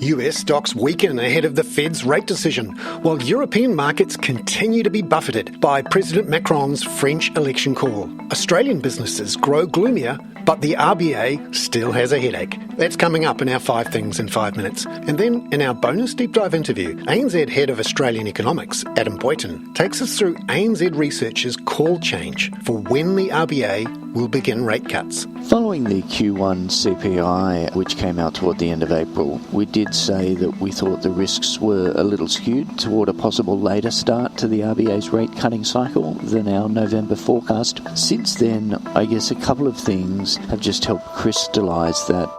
US stocks weaken ahead of the Fed's rate decision, while European markets continue to be buffeted by President Macron's French election call. Australian businesses grow gloomier, but the RBA still has a headache. That's coming up in our 5 Things in 5 Minutes. And then in our bonus deep dive interview, ANZ Head of Australian Economics, Adam Boyton, takes us through ANZ researchers' call change for when the RBA will begin rate cuts. Following the Q1 CPI, which came out toward the end of April, we did say that we thought the risks were a little skewed toward a possible later start to the RBA's rate cutting cycle than our November forecast. Since then, I guess a couple of things have just helped crystallise that.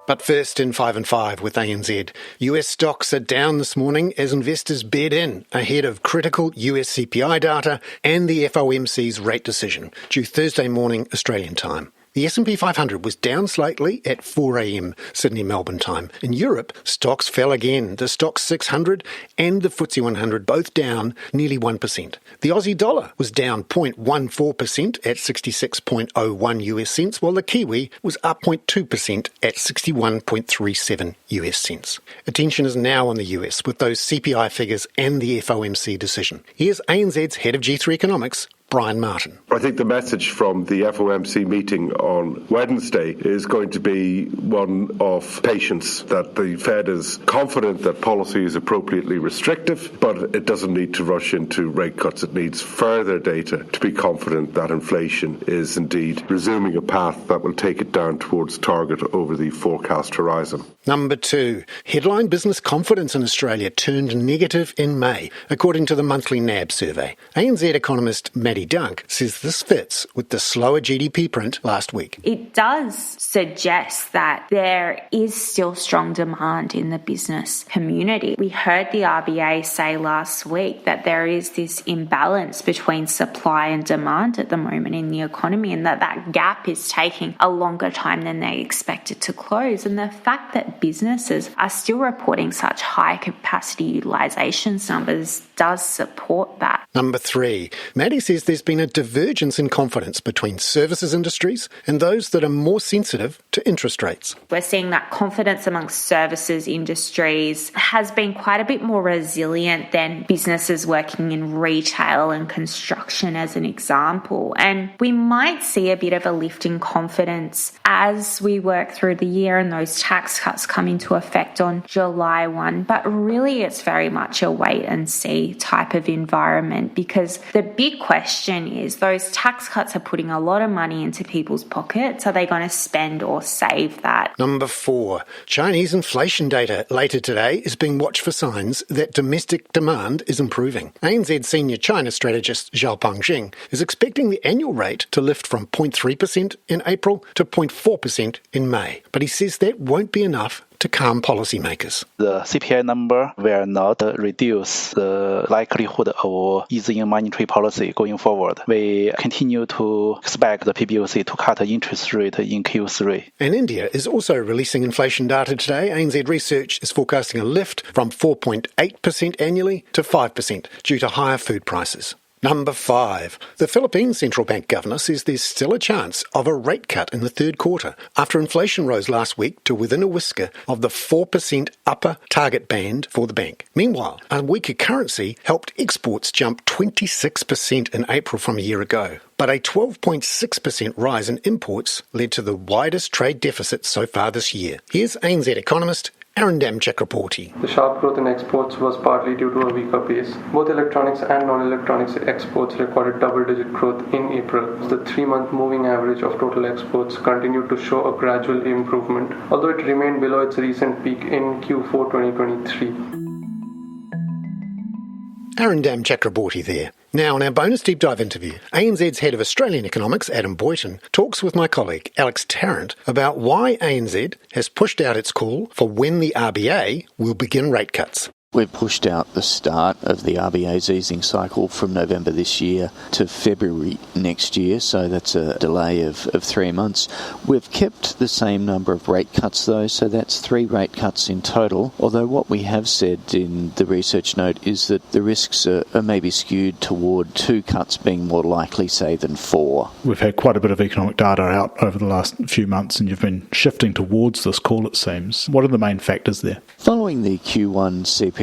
But first in 5 and 5 with ANZ. US stocks are down this morning as investors bed in ahead of critical US CPI data and the FOMC's rate decision, due Thursday morning Australian time. The S&P 500 was down slightly at 4 a.m. Sydney-Melbourne time. In Europe, stocks fell again. The Stoxx 600 and the FTSE 100 both down nearly 1%. The Aussie dollar was down 0.14% at 66.01 US cents, while the Kiwi was up 0.2% at 61.37 US cents. Attention is now on the US with those CPI figures and the FOMC decision. Here's ANZ's head of G3 Economics, Brian Martin. I think the message from the FOMC meeting on Wednesday is going to be one of patience, that the Fed is confident that policy is appropriately restrictive, but it doesn't need to rush into rate cuts. It needs further data to be confident that inflation is indeed resuming a path that will take it down towards target over the forecast horizon. Number 2, headline business confidence in Australia turned negative in May, according to the monthly NAB survey. ANZ economist Maddie Dunk says this fits with the slower GDP print last week. It does suggest that there is still strong demand in the business community. We heard the RBA say last week that there is this imbalance between supply and demand at the moment in the economy, and that gap is taking a longer time than they expected to close. And the fact that businesses are still reporting such high capacity utilisation numbers does support that. Number 3, Maddie says there's been a divergence in confidence between services industries and those that are more sensitive to interest rates. We're seeing that confidence amongst services industries has been quite a bit more resilient than businesses working in retail and construction, as an example. And we might see a bit of a lift in confidence as we work through the year and those tax cuts come into effect on July 1. But really, it's very much a wait and see type of environment, because the big question is those tax cuts are putting a lot of money into people's pockets. Are they going to spend or save that? Number 4, Chinese inflation data later today is being watched for signs that domestic demand is improving. ANZ senior China strategist Zhao Pengxing is expecting the annual rate to lift from 0.3% in April to 0.4% in May. But he says that won't be enough to calm policymakers. The CPI number will not reduce the likelihood of easing monetary policy going forward. We continue to expect the PBOC to cut interest rate in Q3. And India is also releasing inflation data today. ANZ Research is forecasting a lift from 4.8% annually to 5% due to higher food prices. Number 5. The Philippine Central Bank Governor says there's still a chance of a rate cut in the third quarter after inflation rose last week to within a whisker of the 4% upper target band for the bank. Meanwhile, a weaker currency helped exports jump 26% in April from a year ago. But a 12.6% rise in imports led to the widest trade deficit so far this year. Here's ANZ economist Arindam Chakraborty. The sharp growth in exports was partly due to a weaker base. Both electronics and non-electronics exports recorded double-digit growth in April. The 3-month moving average of total exports continued to show a gradual improvement, although it remained below its recent peak in Q4 2023. Arindam Chakraborty there. Now, in our bonus deep dive interview, ANZ's head of Australian Economics, Adam Boyton, talks with my colleague Alex Tarrant about why ANZ has pushed out its call for when the RBA will begin rate cuts. We've pushed out the start of the RBA's easing cycle from November this year to February next year, so that's a delay of 3 months. We've kept the same number of rate cuts though, so that's 3 rate cuts in total, although what we have said in the research note is that the risks are maybe skewed toward 2 cuts being more likely, say, than 4. We've had quite a bit of economic data out over the last few months and you've been shifting towards this call, it seems. What are the main factors there? Following the Q1 CPI,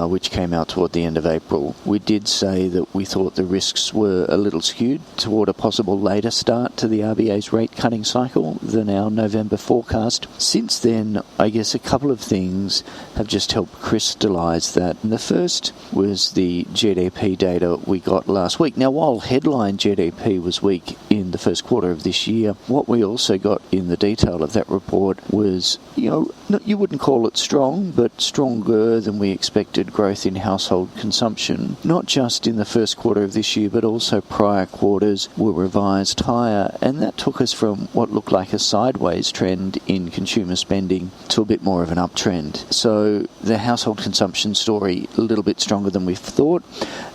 which came out toward the end of April, we did say that we thought the risks were a little skewed toward a possible later start to the RBA's rate cutting cycle than our November forecast. Since then, I guess a couple of things have just helped crystallise that. And the first was the GDP data we got last week. Now, while headline GDP was weak in the first quarter of this year, what we also got in the detail of that report was, you wouldn't call it strong, but stronger than we expected growth in household consumption. Not just in the first quarter of this year, but also prior quarters were revised higher, and that took us from what looked like a sideways trend in consumer spending to a bit more of an uptrend. So the household consumption story a little bit stronger than we thought.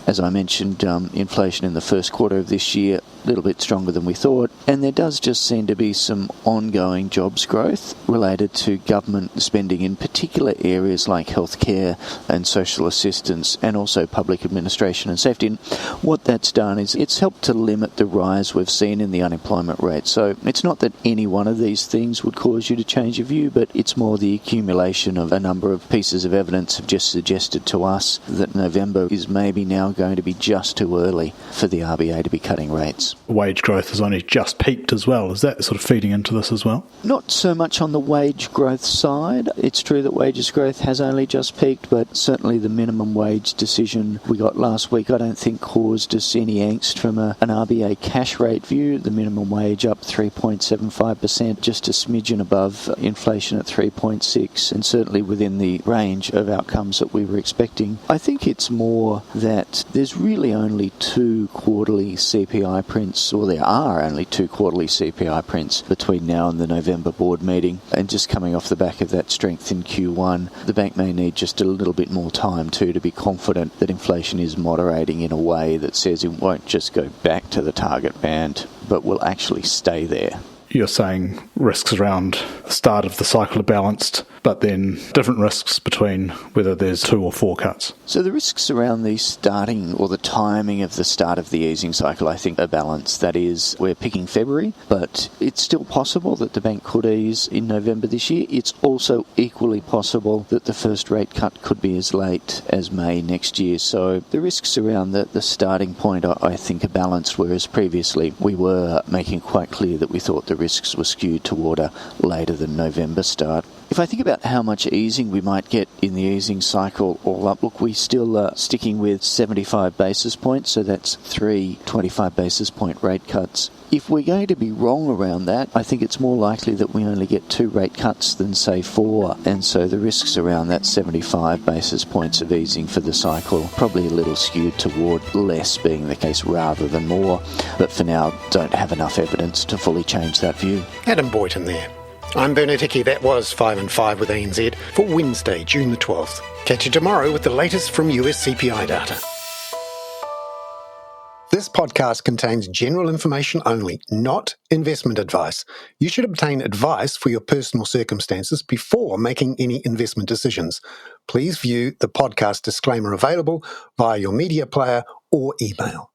As I mentioned, inflation in the first quarter of this year a little bit stronger than we thought, and there does just seem to be some ongoing jobs growth related to government spending in particular areas like healthcare and social assistance and also public administration and safety. And what that's done is it's helped to limit the rise we've seen in the unemployment rate. So it's not that any one of these things would cause you to change your view, but it's more the accumulation of a number of pieces of evidence have just suggested to us that November is maybe now going to be just too early for the RBA to be cutting rates. Wage growth has only just peaked as well. Is that sort of feeding into this as well? Not so much on the wage growth side. It's true that wages growth has only just peaked, but certainly the minimum wage decision we got last week I don't think caused us any angst from an RBA cash rate view. The minimum wage up 3.75%, just a smidgen above inflation at 3.6%, and certainly within the range of outcomes that we were expecting. I think it's more that there's really only 2 quarterly CPI prints, or there are only 2 quarterly CPI prints between now and the November board meeting, and just coming off the back of that strength in Q1, the bank may need just a little bit more time too to be confident that inflation is moderating in a way that says it won't just go back to the target band, but will actually stay there. You're saying risks around the start of the cycle are balanced, but then different risks between whether there's 2 or 4 cuts. So the risks around the starting or the timing of the start of the easing cycle, I think, are balanced. That is, we're picking February, but it's still possible that the bank could ease in November this year. It's also equally possible that the first rate cut could be as late as May next year. So the risks around the starting point, I think, are balanced, whereas previously we were making quite clear that we thought the risks were skewed toward a later than November start. If I think about how much easing we might get in the easing cycle all up, look, we still are sticking with 75 basis points, so that's 3 25 basis point rate cuts. If we're going to be wrong around that, I think it's more likely that we only get 2 rate cuts than, say, 4. And so the risks around that 75 basis points of easing for the cycle probably a little skewed toward less being the case rather than more. But for now, don't have enough evidence to fully change that view. Adam Boyton there. I'm Bernard Hickey. That was 5 and 5 with ANZ for Wednesday, June the 12th. Catch you tomorrow with the latest from US CPI data. This podcast contains general information only, not investment advice. You should obtain advice for your personal circumstances before making any investment decisions. Please view the podcast disclaimer available via your media player or email.